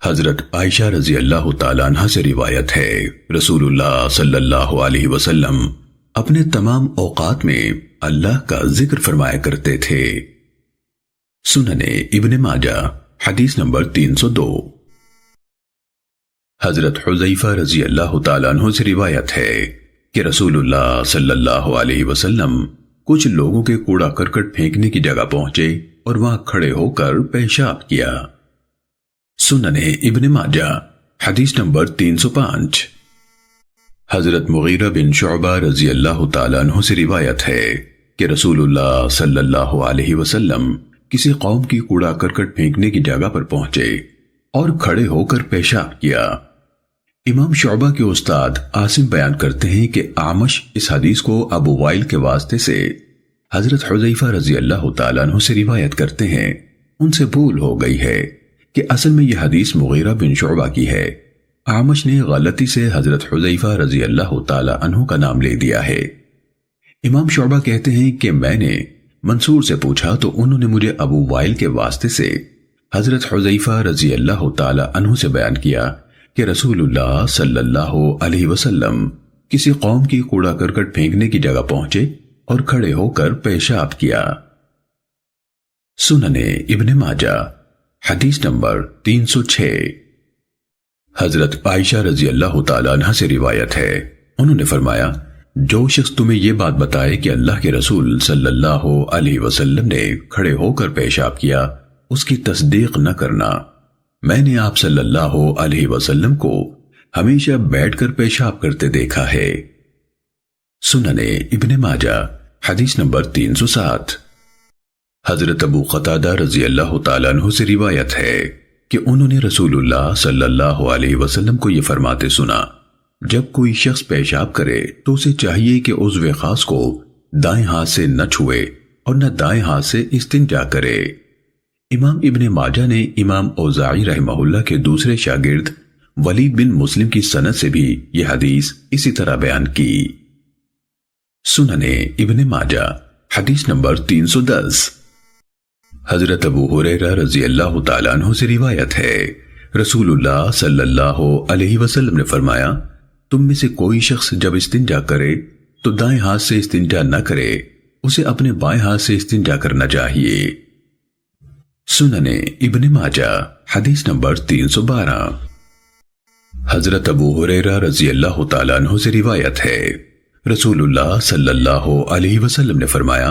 حضرت عائشہ رضی اللہ تعالیٰ عنہ سے روایت ہے، رسول اللہ صلی اللہ علیہ وسلم اپنے تمام اوقات میں اللہ کا ذکر فرمایا کرتے تھے۔ سننے ابن ماجہ حدیث نمبر 302۔ حضرت حذیفہ رضی اللہ تعالیٰ عنہ سے روایت ہے کہ رسول اللہ صلی اللہ علیہ وسلم کچھ لوگوں کے کوڑا کرکٹ پھینکنے کی جگہ پہنچے اور وہاں کھڑے ہو کر پیشاب کیا۔ سننے ابن ماجہ حدیث نمبر 305۔ حضرت مغیرہ بن شعبہ رضی اللہ تعالیٰ عنہ سے روایت ہے کہ رسول اللہ صلی اللہ علیہ وسلم کسی قوم کی کوڑا کرکٹ پھینکنے کی جگہ پر پہنچے اور کھڑے ہو کر پیشاب کیا۔ امام شعبہ کے استاد عاصم بیان کرتے ہیں کہ اعمش اس حدیث کو ابو وائل کے واسطے سے حضرت حذیفہ رضی اللہ تعالیٰ عنہ سے روایت کرتے ہیں، ان سے بھول ہو گئی ہے کہ اصل میں یہ حدیث مغیرہ بن شعبہ کی ہے۔ اعمش نے غلطی سے حضرت حذیفہ رضی اللہ تعالیٰ عنہ کا نام لے دیا ہے۔ امام شعبہ کہتے ہیں کہ میں نے منصور سے پوچھا تو انہوں نے مجھے ابو وائل کے واسطے سے حضرت حذیفہ رضی اللہ تعالیٰ عنہ سے بیان کیا کہ رسول اللہ صلی اللہ علیہ وسلم کسی قوم کی کوڑا کرکٹ پھینکنے کی جگہ پہنچے اور کھڑے ہو کر پیشاب کیا۔ سننے ابن ماجہ حدیث نمبر 306۔ حضرت عائشہ رضی اللہ تعالیٰ عنہ سے روایت ہے، انہوں نے فرمایا، جو شخص تمہیں یہ بات بتائے کہ اللہ کے رسول صلی اللہ علیہ وسلم نے کھڑے ہو کر پیشاب کیا، اس کی تصدیق نہ کرنا۔ میں نے آپ صلی اللہ علیہ وسلم کو ہمیشہ بیٹھ کر پیشاب کرتے دیکھا ہے۔ سننے ابن ماجہ حدیث نمبر 307۔ حضرت ابو قتادہ رضی اللہ تعالیٰ عنہ سے روایت ہے کہ انہوں نے رسول اللہ صلی اللہ علیہ وسلم کو یہ فرماتے سنا، جب کوئی شخص پیشاب کرے تو اسے چاہیے کہ عضو خاص کو دائیں ہاتھ سے نہ چھوئے اور نہ دائیں ہاتھ سے استنجا کرے۔ امام ابن ماجہ نے امام اوزاعی رحمہ اللہ کے دوسرے شاگرد ولید بن مسلم کی سند سے بھی یہ حدیث اسی طرح بیان کی۔ سننے ابن ماجہ حدیث نمبر 310۔ حضرت ابو ہریرہ رضی اللہ تعالیٰ عنہ سے روایت ہے، رسول اللہ صلی اللہ علیہ وسلم نے فرمایا، تم میں سے کوئی شخص جب استنجا کرے تو دائیں ہاتھ سے استنجا نہ کرے، اسے اپنے بائیں ہاتھ سے استنجا کرنا چاہیے۔ سننے ابن ماجہ حدیث نمبر 312۔ حضرت ابو ہریرہ رضی اللہ تعالیٰ عنہ سے روایت ہے، رسول اللہ صلی اللہ علیہ وسلم نے فرمایا،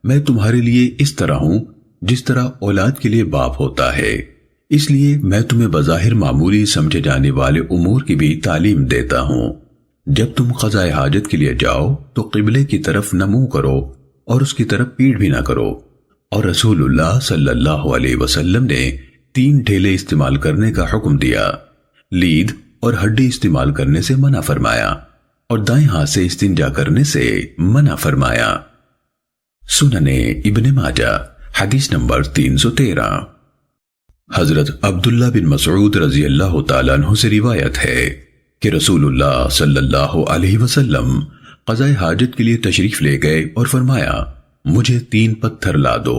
میں تمہارے لیے اس طرح ہوں جس طرح اولاد کے لیے باپ ہوتا ہے، اس لیے میں تمہیں بظاہر معمولی سمجھے جانے والے امور کی بھی تعلیم دیتا ہوں۔ جب تم قضائے حاجت کے لیے جاؤ تو قبلے کی طرف نہ منہ کرو اور اس کی طرف پیٹھ بھی نہ کرو، اور رسول اللہ صلی اللہ علیہ وسلم نے 3 ڈھیلے استعمال کرنے کا حکم دیا، لید اور ہڈی استعمال کرنے سے منع فرمایا اور دائیں ہاتھ سے استنجا کرنے سے منع فرمایا۔ سننے ابن ماجہ حدیث نمبر 313۔ حضرت عبداللہ بن مسعود رضی اللہ تعالیٰ عنہ سے روایت ہے کہ رسول اللہ صلی اللہ علیہ وسلم قضائے حاجت کے لیے تشریف لے گئے اور فرمایا، مجھے 3 پتھر لا دو۔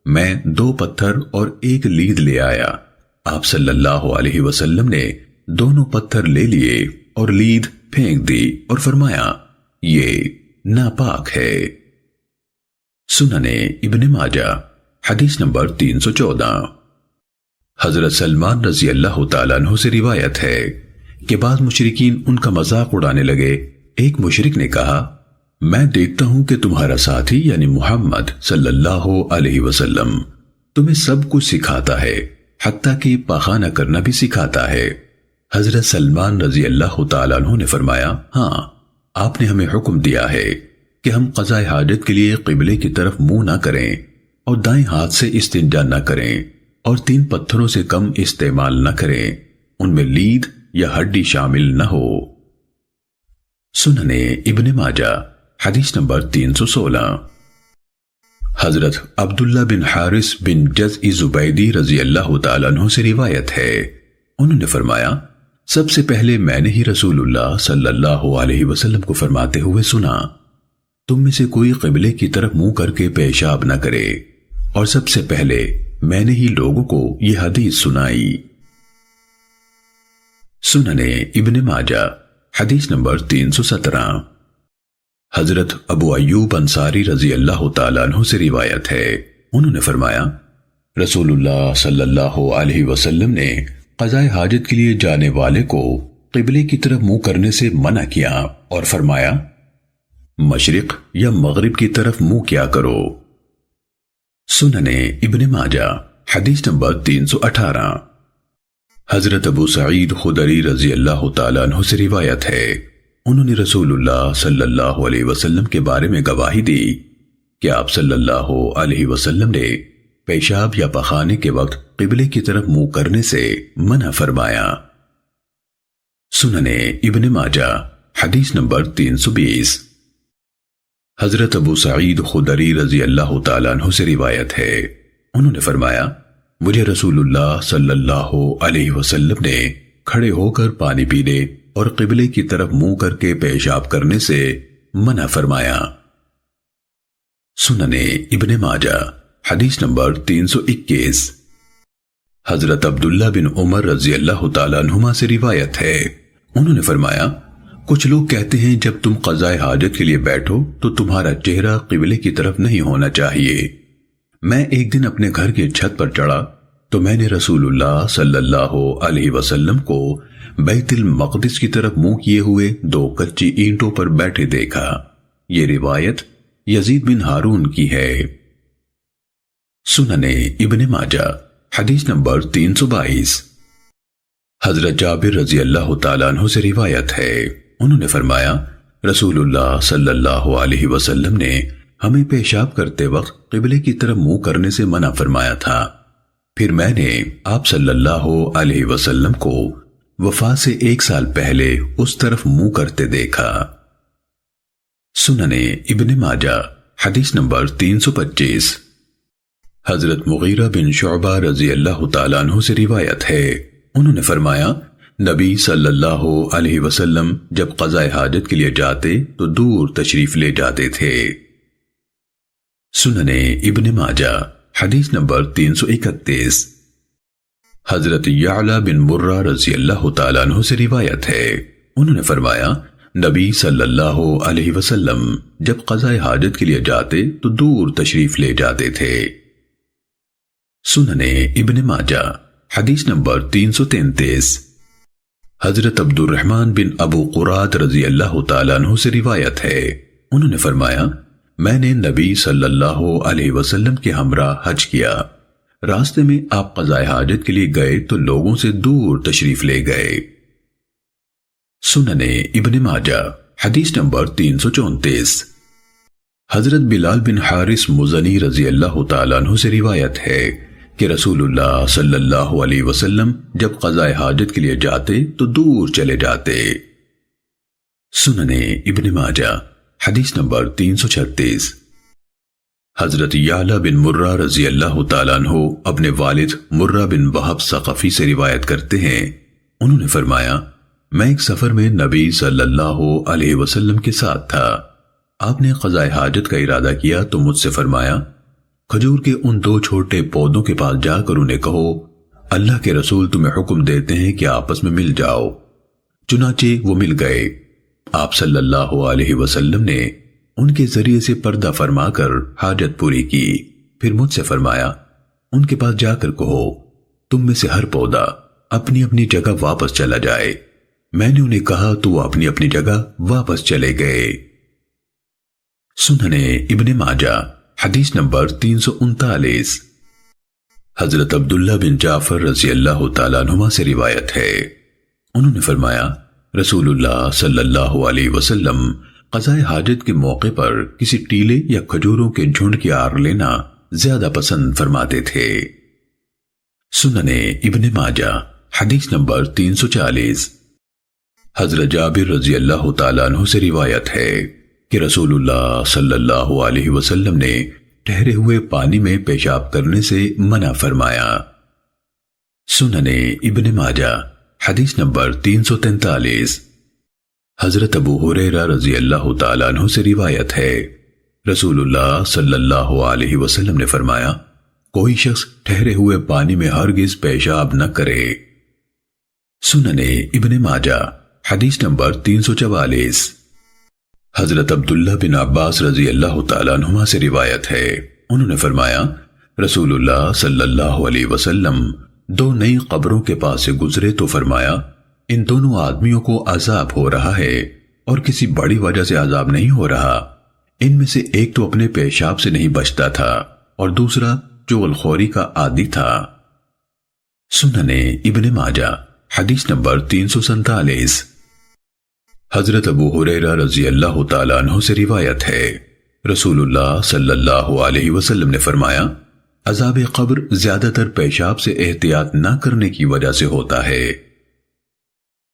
میں 2 پتھر اور 1 لید لے آیا۔ آپ صلی اللہ علیہ وسلم نے دونوں پتھر لے لیے اور لید پھینک دی اور فرمایا، یہ ناپاک ہے۔ سننے ابن ماجہ حدیث نمبر 314۔ حضرت سلمان رضی اللہ تعالیٰ عنہ سے روایت ہے کہ بعض مشرکین ان کا مذاق اڑانے لگے۔ ایک مشرک نے کہا، میں دیکھتا ہوں کہ تمہارا ساتھی یعنی محمد صلی اللہ علیہ وسلم تمہیں سب کچھ سکھاتا ہے، حتیٰ کہ پاخانہ کرنا بھی سکھاتا ہے۔ حضرت سلمان رضی اللہ تعالیٰ عنہ نے فرمایا، ہاں، آپ نے ہمیں حکم دیا ہے کہ ہم قضائے حاجت کے لیے قبلے کی طرف منہ نہ کریں اور دائیں ہاتھ سے استنجا نہ کریں اور 3 پتھروں سے کم استعمال نہ کریں، ان میں لید یا ہڈی شامل نہ ہو۔ سننے ابن ماجہ حدیث نمبر 316۔ حضرت عبداللہ بن حارث بن جزء زبیدی رضی اللہ تعالیٰ عنہ سے روایت ہے، انہوں نے فرمایا، سب سے پہلے میں نے ہی رسول اللہ صلی اللہ علیہ وسلم کو فرماتے ہوئے سنا، تم میں سے کوئی قبلے کی طرف منہ کر کے پیشاب نہ کرے، اور سب سے پہلے میں نے ہی لوگوں کو یہ حدیث سنائی۔ سننے ابن ماجہ حدیث نمبر 317۔ حضرت ابو ایوب انصاری رضی اللہ تعالیٰ عنہ سے روایت ہے، انہوں نے فرمایا رسول اللہ صلی اللہ علیہ وسلم نے قضاء حاجت کے لیے جانے والے کو قبلے کی طرف منہ کرنے سے منع کیا اور فرمایا مشرق یا مغرب کی طرف منہ کیا کرو۔ سننے ابن ماجہ حدیث نمبر 318۔ حضرت ابو سعید خدری رضی اللہ تعالیٰ عنہ سے روایت ہے، انہوں نے رسول اللہ صلی اللہ علیہ وسلم کے بارے میں گواہی دی کہ آپ صلی اللہ علیہ وسلم نے پیشاب یا پخانے کے وقت قبلے کی طرف منہ کرنے سے منع فرمایا۔ سننے ابن ماجہ حدیث نمبر 320۔ حضرت ابو سعید خدری رضی اللہ تعالیٰ عنہ سے روایت ہے، انہوں نے فرمایا مجھے رسول اللہ صلی اللہ علیہ وسلم نے کھڑے ہو کر پانی پینے اور قبلے کی طرف منہ کر کے پیشاب کرنے سے منع فرمایا۔ سننے ابن ماجہ حدیث نمبر 321۔ حضرت عبداللہ بن عمر رضی اللہ تعالیٰ عنہما سے روایت ہے، انہوں نے فرمایا کچھ لوگ کہتے ہیں جب تم قضاء حاجت کے لیے بیٹھو تو تمہارا چہرہ قبلے کی طرف نہیں ہونا چاہیے۔ میں ایک دن اپنے گھر کی چھت پر چڑھا تو میں نے رسول اللہ صلی اللہ علیہ وسلم کو بیت المقدس کی طرف منہ کیے ہوئے 2 کچی اینٹوں پر بیٹھے دیکھا۔ یہ روایت یزید بن ہارون کی ہے۔ سننے ابن ماجہ حدیث نمبر 322۔ حضرت جابر رضی اللہ تعالیٰ عنہ سے روایت ہے، انہوں نے فرمایا رسول اللہ صلی اللہ علیہ وسلم نے ہمیں پیشاب کرتے وقت قبلے کی طرف منہ کرنے سے منع فرمایا تھا۔ پھر میں نے آپ صلی اللہ علیہ وسلم کو وفات سے 1 سال پہلے اس طرف منہ کرتے دیکھا۔ سننے ابن ماجہ حدیث نمبر 325۔ حضرت مغیرہ بن شعبہ رضی اللہ تعالیٰ عنہ سے روایت ہے، انہوں نے فرمایا نبی صلی اللہ علیہ وسلم جب قضاء حاجت کے لیے جاتے تو دور تشریف لے جاتے تھے۔ سننے ابن ماجہ حدیث نمبر 331۔ حضرت یعلا بن مرہ رضی اللہ تعالیٰ عنہ سے روایت ہے، انہوں نے فرمایا نبی صلی اللہ علیہ وسلم جب قضاء حاجت کے لیے جاتے تو دور تشریف لے جاتے تھے۔ سننے ابن ماجہ حدیث نمبر 333۔ حضرت عبد الرحمن بن ابو قرات رضی اللہ تعالیٰ عنہ سے روایت ہے، انہوں نے فرمایا میں نے نبی صلی اللہ علیہ وسلم کے ہمراہ حج کیا، راستے میں آپ قضاء حاجت کے لیے گئے تو لوگوں سے دور تشریف لے گئے۔ سننے ابن ماجہ حدیث نمبر 334۔ حضرت بلال بن حارث مزنی رضی اللہ تعالیٰ عنہ سے روایت ہے کہ رسول اللہ صلی اللہ علیہ وسلم جب قضاء حاجت کے لیے جاتے تو دور چلے جاتے۔ سننے ابن ماجہ حدیث نمبر 336۔ حضرت یعلا بن مرہ رضی اللہ تعالیٰ عنہ اپنے والد مرہ بن وہب ثقفی سے روایت کرتے ہیں، انہوں نے فرمایا میں ایک سفر میں نبی صلی اللہ علیہ وسلم کے ساتھ تھا، آپ نے قضاء حاجت کا ارادہ کیا تو مجھ سے فرمایا کھجور کے ان 2 چھوٹے پودوں کے پاس جا کر انہیں کہو اللہ کے رسول تمہیں حکم دیتے ہیں کہ آپس میں مل جاؤ۔ چنانچہ وہ مل گئے۔ آپ صلی اللہ علیہ وسلم نے ان کے ذریعے سے پردہ فرما کر حاجت پوری کی، پھر مجھ سے فرمایا ان کے پاس جا کر کہو تم میں سے ہر پودا اپنی اپنی جگہ واپس چلا جائے۔ میں نے انہیں کہا تو وہ اپنی اپنی جگہ واپس چلے گئے۔ سننے ابن ماجہ حدیث نمبر 339۔ حضرت عبداللہ بن جعفر رضی اللہ تعالیٰ عنہما سے روایت ہے، انہوں نے فرمایا رسول اللہ صلی اللہ علیہ وسلم قضاء حاجت کے موقع پر کسی ٹیلے یا کھجوروں کے جھنڈ کی آر لینا زیادہ پسند فرماتے تھے۔ سننے ابن ماجہ حدیث نمبر 340۔ حضرت جابر رضی اللہ تعالیٰ عنہ سے روایت ہے کہ رسول اللہ صلی اللہ علیہ وسلم نے ٹھہرے ہوئے پانی میں پیشاب کرنے سے منع فرمایا۔ سننے ابن ماجہ حدیث نمبر 343۔ حضرت ابو ہریرہ رضی اللہ تعالیٰ عنہ سے روایت ہے رسول اللہ صلی اللہ علیہ وسلم نے فرمایا کوئی شخص ٹھہرے ہوئے پانی میں ہرگز پیشاب نہ کرے۔ سننے ابن ماجہ حدیث نمبر 344۔ حضرت عبداللہ بن عباس رضی اللہ تعالیٰ عنہما سے روایت ہے، انہوں نے فرمایا رسول اللہ صلی اللہ علیہ وسلم 2 نئی قبروں کے پاس سے گزرے تو فرمایا ان دونوں آدمیوں کو عذاب ہو رہا ہے اور کسی بڑی وجہ سے عذاب نہیں ہو رہا۔ ان میں سے ایک تو اپنے پیشاب سے نہیں بچتا تھا اور دوسرا چغلخوری کا عادی تھا۔ سننے ابن ماجہ حدیث نمبر 347۔ حضرت ابو ہریرہ رضی اللہ تعالیٰ عنہ سے روایت ہے، رسول اللہ صلی اللہ علیہ وسلم نے فرمایا عذاب قبر زیادہ تر پیشاب سے احتیاط نہ کرنے کی وجہ سے ہوتا ہے۔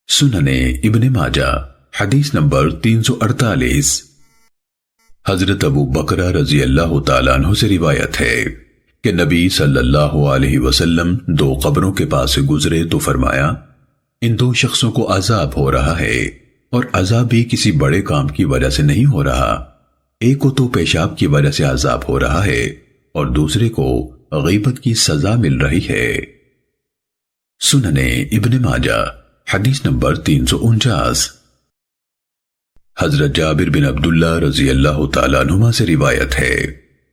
سننے ابن ماجہ حدیث نمبر 348۔ حضرت ابو بکرہ رضی اللہ تعالیٰ عنہ سے روایت ہے کہ نبی صلی اللہ علیہ وسلم 2 قبروں کے پاس سے گزرے تو فرمایا ان 2 شخصوں کو عذاب ہو رہا ہے اور عذاب بھی کسی بڑے کام کی وجہ سے نہیں ہو رہا، ایک کو تو پیشاب کی وجہ سے عذاب ہو رہا ہے اور دوسرے کو غیبت کی سزا مل رہی ہے۔ سننے ابن ماجہ حدیث نمبر 349۔ حضرت جابر بن عبداللہ رضی اللہ تعالیٰ عنہما سے روایت ہے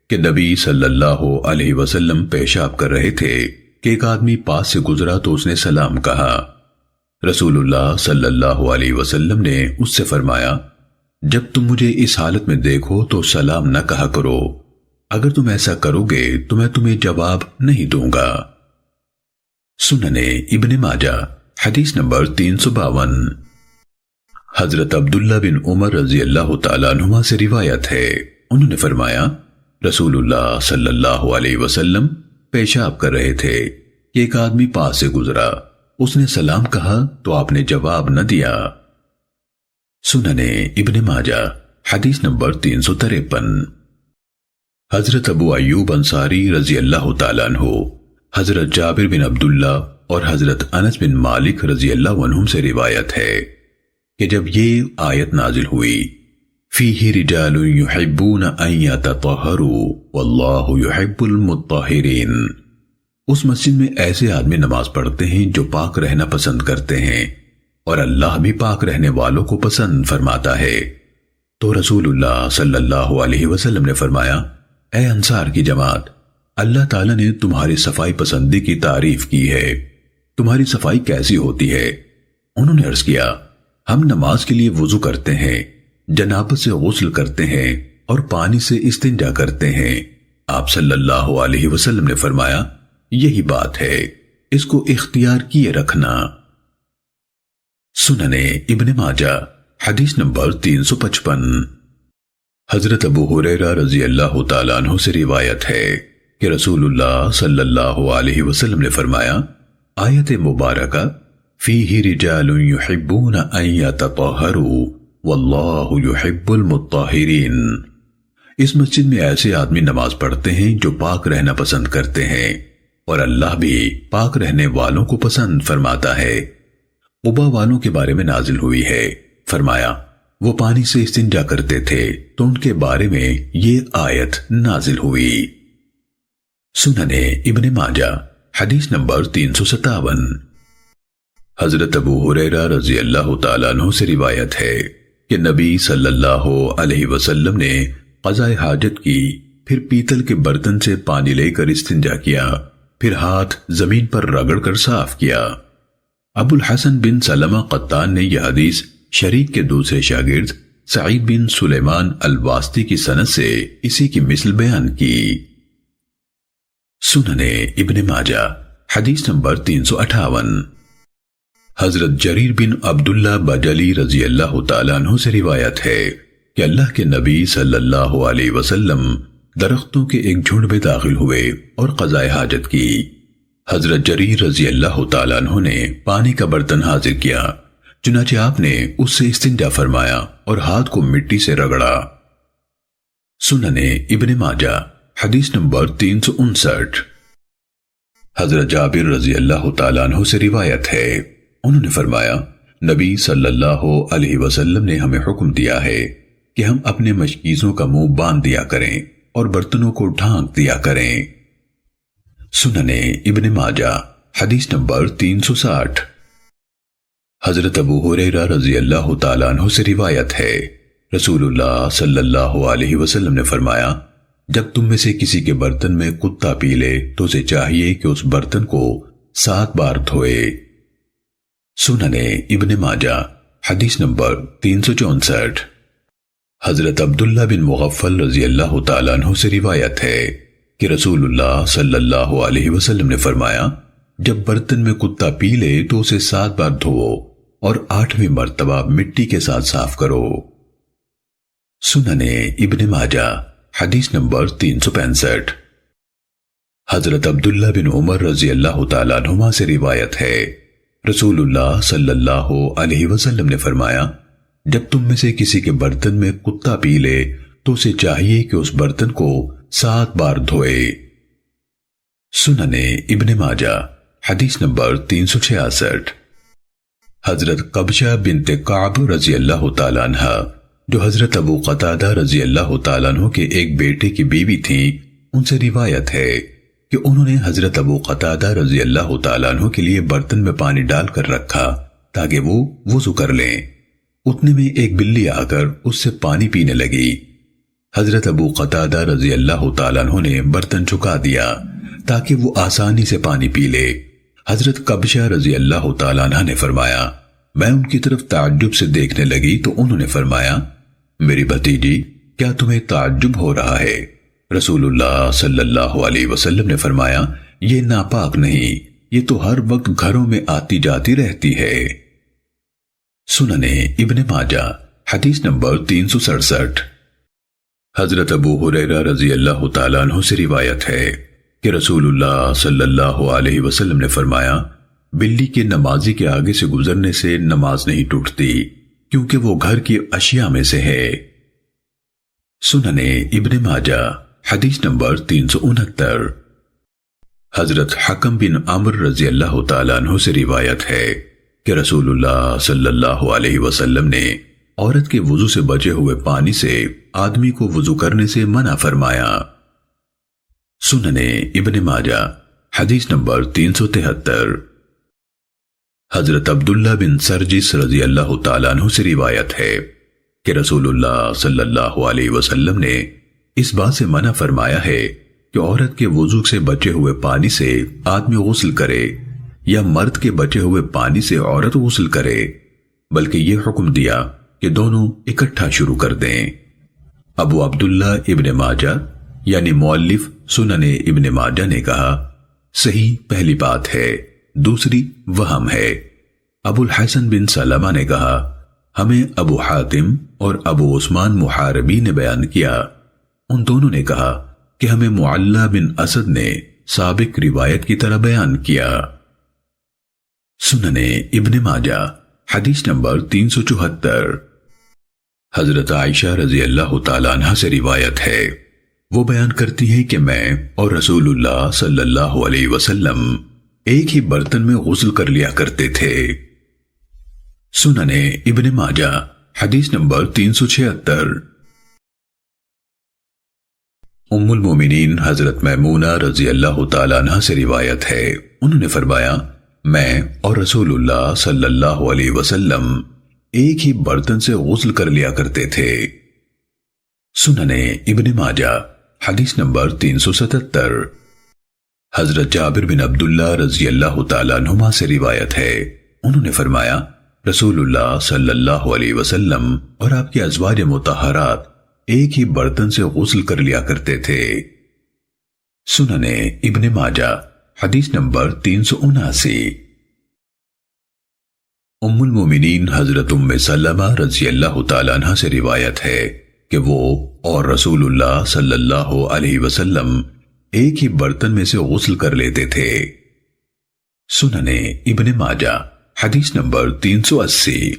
کہ نبی صلی اللہ علیہ وسلم پیشاب کر رہے تھے کہ ایک آدمی پاس سے گزرا تو اس نے سلام کہا۔ رسول اللہ صلی اللہ علیہ وسلم نے اس سے فرمایا جب تم مجھے اس حالت میں دیکھو تو سلام نہ کہا کرو، اگر تم ایسا کرو گے تو میں تمہیں جواب نہیں دوں گا۔ سننے ابن ماجہ حدیث نمبر 352۔ حضرت عبداللہ بن عمر رضی اللہ تعالیٰ عنہما سے روایت ہے، انہوں نے فرمایا رسول اللہ صلی اللہ علیہ وسلم پیشاب کر رہے تھے کہ ایک آدمی پاس سے گزرا، اس نے سلام کہا تو آپ نے جواب نہ دیا۔ سننے ابن ماجہ حدیث نمبر 353۔ حضرت ابو ایوب انصاری رضی اللہ تعالیٰ عنہ، حضرت جابر بن عبداللہ اور حضرت انس بن مالک رضی اللہ عنہم سے روایت ہے کہ جب یہ آیت نازل ہوئی فیہ رجال یحبون ان یتطہروا واللہ یحب المطہرین، اس مسجد میں ایسے آدمی نماز پڑھتے ہیں جو پاک رہنا پسند کرتے ہیں اور اللہ بھی پاک رہنے والوں کو پسند فرماتا ہے، تو رسول اللہ صلی اللہ علیہ وسلم نے فرمایا اے انصار کی جماعت، اللہ تعالیٰ نے تمہاری صفائی پسندی کی تعریف کی ہے، تمہاری صفائی کیسی ہوتی ہے؟ انہوں نے عرض کیا ہم نماز کے لیے وضو کرتے ہیں، جنابت سے غسل کرتے ہیں اور پانی سے استنجا کرتے ہیں۔ آپ صلی اللہ علیہ وسلم نے فرمایا یہی بات ہے، اس کو اختیار کیے رکھنا۔ سننے ابن ماجہ حدیث نمبر 355۔ حضرت ابو ہریرہ رضی اللہ تعالیٰ عنہ سے روایت ہے کہ رسول اللہ صلی اللہ علیہ وسلم نے فرمایا آیت مبارکہ فیہ رجال یحبون ان یتطہروا واللہ یحب المطہرین، اس مسجد میں ایسے آدمی نماز پڑھتے ہیں جو پاک رہنا پسند کرتے ہیں اور اللہ بھی پاک رہنے والوں کو پسند فرماتا ہے۔ قبا والوں کے بارے میں نازل ہوئی ہے، فرمایا وہ پانی سے استنجا کرتے تھے تو ان کے بارے میں یہ آیت نازل ہوئی۔ سننے ابن ماجہ حدیث نمبر 357۔ حضرت ابو ہریرہ رضی اللہ تعالیٰ عنہ سے روایت ہے کہ نبی صلی اللہ علیہ وسلم نے قضاء حاجت کی، پھر پیتل کے برتن سے پانی لے کر استنجا کیا، پھر ہاتھ زمین پر رگڑ کر صاف کیا۔ ابو الحسن بن سلمہ قطان نے یہ حدیث شریک کے دوسرے شاگرد سعید بن سلیمان الواسطی کی سند سے اسی کی مثل بیان کی۔ سننے ابن ماجہ حدیث نمبر 358۔ حضرت جریر بن عبداللہ بجلی رضی اللہ تعالیٰ عنہ سے روایت ہے کہ اللہ کے نبی صلی اللہ علیہ وسلم درختوں کے ایک جھنڈ میں داخل ہوئے اور قضاء حاجت کی۔ حضرت جریر رضی اللہ تعالیٰ عنہ نے پانی کا برتن حاضر کیا، چنانچہ آپ نے اس سے استنجا فرمایا اور ہاتھ کو مٹی سے رگڑا۔ سننے ابن ماجہ حدیث نمبر 359۔ حضرت جابر رضی اللہ تعالیٰ عنہ سے روایت ہے، انہوں نے فرمایا نبی صلی اللہ علیہ وسلم نے ہمیں حکم دیا ہے کہ ہم اپنے مشکیزوں کا منہ باندھ دیا کریں اور برتنوں کو ڈھانک دیا کریں۔ سننے ابن ماجہ حدیث نمبر 360۔ حضرت ابو ہریرہ رضی اللہ تعالیٰ عنہ سے روایت ہے، رسول اللہ صلی اللہ علیہ وسلم نے فرمایا، جب تم میں سے کسی کے برتن میں کتا پی لے تو اسے چاہیے کہ اس برتن کو 7 بار دھوئے۔ سننے ابن ماجہ حدیث نمبر 364۔ حضرت عبداللہ بن مغفل رضی اللہ تعالیٰ عنہ سے روایت ہے کہ رسول اللہ صلی اللہ علیہ وسلم نے فرمایا، جب برتن میں کتا پی لے تو اسے 7 بار دھوؤ اور 8ویں مرتبہ مٹی کے ساتھ صاف کرو۔ سننے ابن ماجہ حدیث نمبر 365۔ حضرت عبداللہ بن عمر رضی اللہ تعالیٰ عنہما سے روایت ہے، رسول اللہ صلی اللہ علیہ وسلم نے فرمایا، جب تم میں سے کسی کے برتن میں کتا پی لے تو اسے چاہیے کہ اس برتن کو 7 بار دھوئے۔ سننے ابن ماجہ حدیث نمبر 366۔ حضرت قبشہ بنت کعب رضی اللہ تعالیٰ عنہ، جو حضرت ابو قتادہ رضی اللہ تعالیٰ عنہ کے ایک بیٹے کی بیوی تھیں، ان سے روایت ہے کہ انہوں نے حضرت ابو قتادہ رضی اللہ تعالیٰ عنہ کے لیے برتن میں پانی ڈال کر رکھا تاکہ وہ وضو کر لیں۔ اتنے میں ایک بلی آ کر اس سے پانی پینے لگی۔ حضرت ابو قتادہ رضی اللہ تعالیٰ عنہ نے برتن جھکا دیا تاکہ وہ آسانی سے پانی پی لے۔ حضرت قبشہ رضی اللہ تعالیٰ عنہ نے فرمایا، میں ان کی طرف تعجب سے دیکھنے لگی تو انہوں نے فرمایا، میری بھتیجی، کیا تمہیں تعجب ہو رہا ہے؟ رسول اللہ صلی اللہ علیہ وسلم نے فرمایا، یہ ناپاک نہیں، یہ تو ہر وقت گھروں میں آتی جاتی رہتی ہے۔ سننے ابن ماجہ حدیث نمبر 367۔ حضرت ابو ہریرہ رضی اللہ تعالیٰ عنہ سے روایت ہے کہ رسول اللہ صلی اللہ علیہ وسلم نے فرمایا، بلی کے نمازی کے آگے سے گزرنے سے نماز نہیں ٹوٹتی، کیونکہ وہ گھر کی اشیاء میں سے ہے۔ سننے ابن ماجہ حدیث نمبر 369۔ حضرت حکم بن عمر رضی اللہ تعالیٰ عنہ سے روایت ہے کہ رسول اللہ صلی اللہ علیہ وسلم نے عورت کے وضو سے بچے ہوئے پانی سے آدمی کو وضو کرنے سے منع فرمایا۔ سننے ابن ماجہ حدیث نمبر 373۔ حضرت عبداللہ بن سرجس رضی اللہ تعالیٰ عنہ سے روایت ہے کہ رسول اللہ صلی اللہ علیہ وسلم نے اس بات سے منع فرمایا ہے کہ عورت کے وضو سے بچے ہوئے پانی سے آدمی غسل کرے یا مرد کے بچے ہوئے پانی سے عورت غسل کرے، بلکہ یہ حکم دیا کہ دونوں اکٹھا شروع کر دیں۔ ابو عبداللہ ابن ماجہ یعنی مؤلف سنن ابن ماجہ نے کہا، صحیح پہلی بات ہے، دوسری وہم ہے۔ ابو الحسن بن سلمہ نے کہا، ہمیں ابو حاتم اور ابو عثمان محاربی نے بیان کیا، ان دونوں نے کہا کہ ہمیں معلّہ بن اسد نے سابق روایت کی طرح بیان کیا۔ سننے ابن ماجہ حدیث نمبر 374۔ حضرت عائشہ رضی اللہ تعالیٰ عنہ سے روایت ہے، وہ بیان کرتی ہے کہ میں اور رسول اللہ صلی اللہ علیہ وسلم ایک ہی برتن میں غسل کر لیا کرتے تھے۔ سننے ابن ماجہ حدیث نمبر 376۔ ام المومنین حضرت میمونہ رضی اللہ تعالیٰ عنہ سے روایت ہے، انہوں نے فرمایا، میں اور رسول اللہ صلی اللہ علیہ وسلم ایک ہی برتن سے غسل کر لیا کرتے تھے۔ سننے ابن ماجہ حدیث نمبر 377۔ حضرت جابر بن عبداللہ رضی اللہ تعالیٰ عنہما سے روایت ہے، انہوں نے فرمایا، رسول اللہ صلی اللہ علیہ وسلم اور آپ کی ازواج مطہرات ایک ہی برتن سے غسل کر لیا کرتے تھے۔ سننے ابن ماجہ حدیث نمبر 379۔ ام المومنین حضرت ام سلمہ رضی اللہ تعالیٰ عنہ سے روایت ہے کہ وہ اور رسول اللہ صلی اللہ علیہ وسلم ایک ہی برتن میں سے غسل کر لیتے تھے۔ سننے ابن ماجہ حدیث نمبر 380۔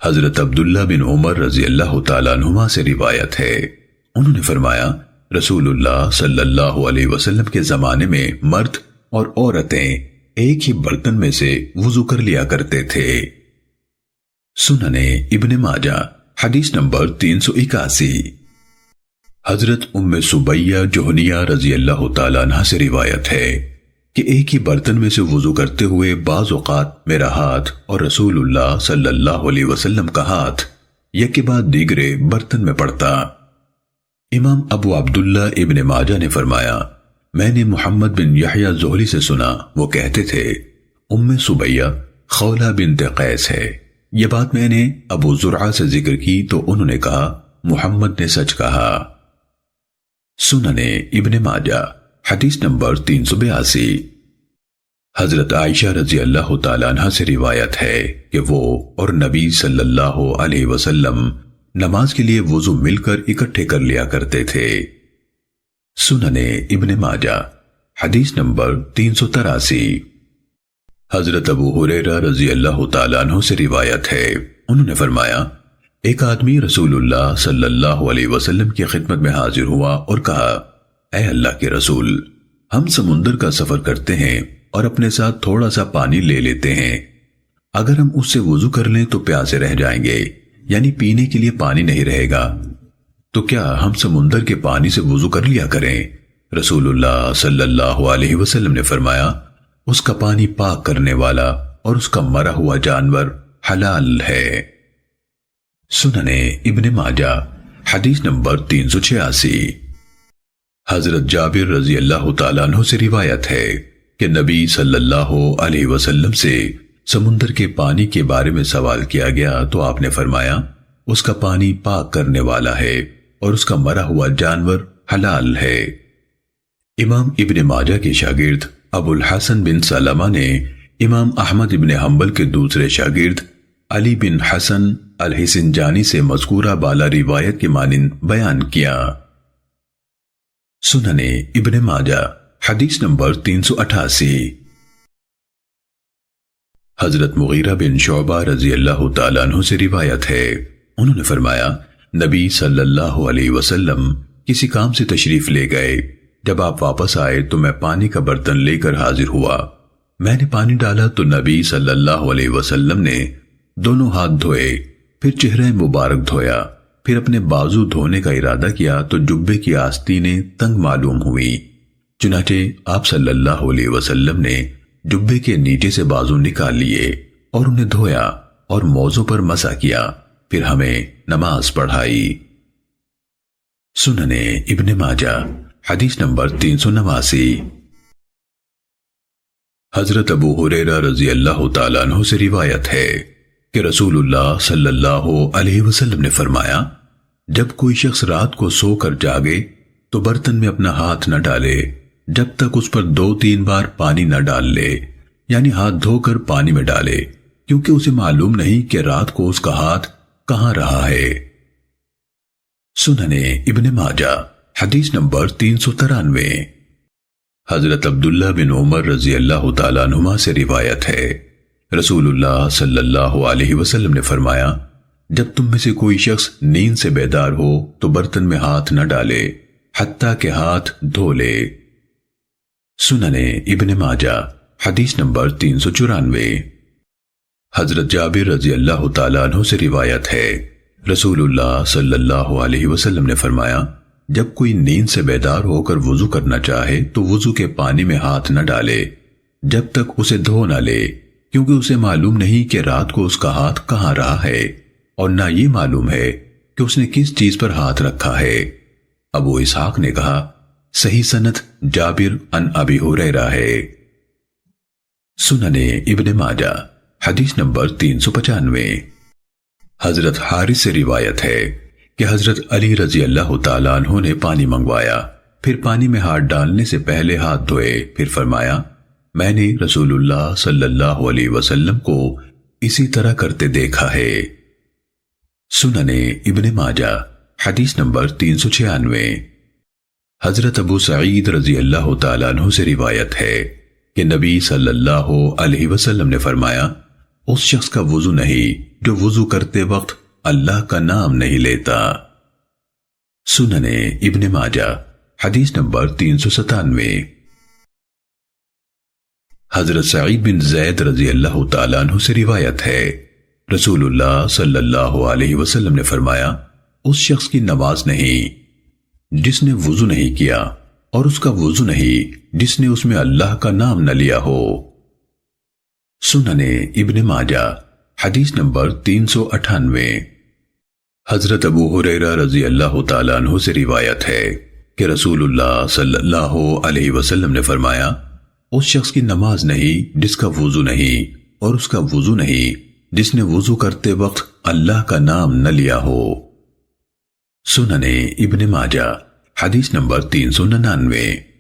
حضرت عبداللہ بن عمر رضی اللہ تعالیٰ عنہما سے روایت ہے، انہوں نے فرمایا، رسول اللہ صلی اللہ علیہ وسلم کے زمانے میں مرد اور عورتیں ایک ہی برتن میں سے وضو کر لیا کرتے تھے۔ سننے ابن ماجہ حدیث نمبر 381۔ حضرت ام سبیہ جوہنیہ رضی اللہ تعالیٰ عنہ سے روایت ہے کہ ایک ہی برتن میں سے وضو کرتے ہوئے بعض اوقات میرا ہاتھ اور رسول اللہ صلی اللہ علیہ وسلم کا ہاتھ یک کے بعد دیگرے برتن میں پڑتا۔ امام ابو عبداللہ ابن ماجہ نے فرمایا، میں نے محمد بن یحییٰ زہری سے سنا، وہ کہتے تھے ام سبیہ خولہ بنت قیس ہے۔ یہ بات میں نے ابو زرعہ سے ذکر کی تو انہوں نے کہا محمد نے سچ کہا۔ سننے ابن ماجہ حدیث نمبر 382۔ حضرت عائشہ رضی اللہ تعالیٰ عنہ سے روایت ہے کہ وہ اور نبی صلی اللہ علیہ وسلم نماز کے لیے وضو مل کر اکٹھے کر لیا کرتے تھے۔ سننے ابن ماجہ حدیث نمبر 383۔ حضرت ابو ہریرہ رضی اللہ تعالیٰ عنہ سے روایت ہے، انہوں نے فرمایا ایک آدمی رسول اللہ صلی اللہ علیہ وسلم کی خدمت میں حاضر ہوا اور کہا، اے اللہ کے رسول، ہم سمندر کا سفر کرتے ہیں اور اپنے ساتھ تھوڑا سا پانی لے لیتے ہیں، اگر ہم اس سے وضو کر لیں تو پیاسے رہ جائیں گے، یعنی پینے کے لیے پانی نہیں رہے گا، تو کیا ہم سمندر کے پانی سے وضو کر لیا کریں؟ رسول اللہ صلی اللہ علیہ وسلم نے فرمایا، اس کا پانی پاک کرنے والا اور اس کا مرا ہوا جانور حلال ہے۔ سننے ابن ماجہ حدیث نمبر 386۔ حضرت جابر رضی اللہ تعالیٰ عنہ سے روایت ہے کہ نبی صلی اللہ علیہ وسلم سے سمندر کے پانی کے بارے میں سوال کیا گیا تو آپ نے فرمایا، اس کا پانی پاک کرنے والا ہے اور اس کا مرا ہوا جانور حلال ہے۔ امام ابن ماجہ کے شاگرد ابو الحسن بن سلمہ نے امام احمد بن حنبل کے دوسرے شاگرد علی بن حسن الحسنجانی سے مذکورہ بالا روایت کے مانند بیان کیا۔ سننے ابن ماجہ حدیث نمبر 388۔ حضرت مغیرہ بن شعبہ رضی اللہ تعالیٰ عنہ سے روایت ہے، انہوں نے فرمایا نبی صلی اللہ علیہ وسلم کسی کام سے تشریف لے گئے، جب آپ واپس آئے تو میں پانی کا برتن لے کر حاضر ہوا، میں نے پانی ڈالا تو نبی صلی اللہ علیہ وسلم نے دونوں ہاتھ دھوئے، پھر چہرہ مبارک دھویا، پھر اپنے بازو دھونے کا ارادہ کیا تو جبے کی آستینیں تنگ معلوم ہوئی، چنانچہ آپ صلی اللہ علیہ وسلم نے جبے کے نیچے سے بازو نکال لیے اور انہیں دھویا اور موزوں پر مسح کیا، پھر ہمیں نماز پڑھائی۔ سننے ابن ماجہ حدیث نمبر 389۔ حضرت ابو ہریرہ رضی اللہ تعالیٰ عنہ سے روایت ہے کہ رسول اللہ صلی اللہ علیہ وسلم نے فرمایا، جب کوئی شخص رات کو سو کر جاگے تو برتن میں اپنا ہاتھ نہ ڈالے جب تک اس پر 2-3 بار پانی نہ ڈال لے، یعنی ہاتھ دھو کر پانی میں ڈالے، کیونکہ اسے معلوم نہیں کہ رات کو اس کا ہاتھ کہاں رہا ہے۔ سننے ابن ماجہ حدیث نمبر 393۔ حضرت عبداللہ بن عمر رضی اللہ تعالیٰ عنہما سے روایت ہے، رسول اللہ صلی اللہ علیہ وسلم نے فرمایا، جب تم میں سے کوئی شخص نیند سے بیدار ہو تو برتن میں ہاتھ نہ ڈالے حتیٰ کہ ہاتھ دھو لے۔ سننے ابن ماجہ حدیث نمبر 394۔ حضرت جابر رضی اللہ تعالیٰ عنہ سے روایت ہے، رسول اللہ صلی اللہ علیہ وسلم نے فرمایا، جب کوئی نیند سے بیدار ہو کر وضو کرنا چاہے تو وضو کے پانی میں ہاتھ نہ ڈالے جب تک اسے دھو نہ لے، کیونکہ اسے معلوم نہیں کہ رات کو اس کا ہاتھ کہاں رہا ہے، اور نہ یہ معلوم ہے کہ اس نے کس چیز پر ہاتھ رکھا ہے۔ ابو اسحاق نے کہا، صحیح سند جابر عن ابی ہریرہ ہے۔ سننے ابن ماجہ حدیث نمبر 395۔ حضرت حارث سے روایت ہے کہ حضرت علی رضی اللہ تعالیٰ عنہ نے پانی منگوایا، پھر پانی میں ہاتھ ڈالنے سے پہلے ہاتھ دھوئے، پھر فرمایا، میں نے رسول اللہ صلی اللہ علیہ وسلم کو اسی طرح کرتے دیکھا ہے۔ سننے ابن ماجہ حدیث نمبر 396۔ حضرت ابو سعید رضی اللہ تعالیٰ عنہ سے روایت ہے کہ نبی صلی اللہ علیہ وسلم نے فرمایا، اس شخص کا وضو نہیں جو وضو کرتے وقت اللہ کا نام نہیں لیتا۔ سننے ابن ماجہ حدیث نمبر 397۔ حضرت سعید بن زید رضی اللہ تعالیٰ عنہ سے روایت ہے، رسول اللہ صلی اللہ علیہ وسلم نے فرمایا، اس شخص کی نماز نہیں جس نے وضو نہیں کیا اور اس کا وضو نہیں جس نے اس میں اللہ کا نام نہ لیا ہو۔ سننے ابن ماجہ حدیث نمبر 398۔ حضرت ابو ہریرہ رضی اللہ تعالیٰ عنہ سے روایت ہے کہ رسول اللہ صلی اللہ علیہ وسلم نے فرمایا، اس شخص کی نماز نہیں جس کا وضو نہیں، اور اس کا وضو نہیں جس نے وضو کرتے وقت اللہ کا نام نہ لیا ہو۔ سننے ابن ماجہ حدیث نمبر 399۔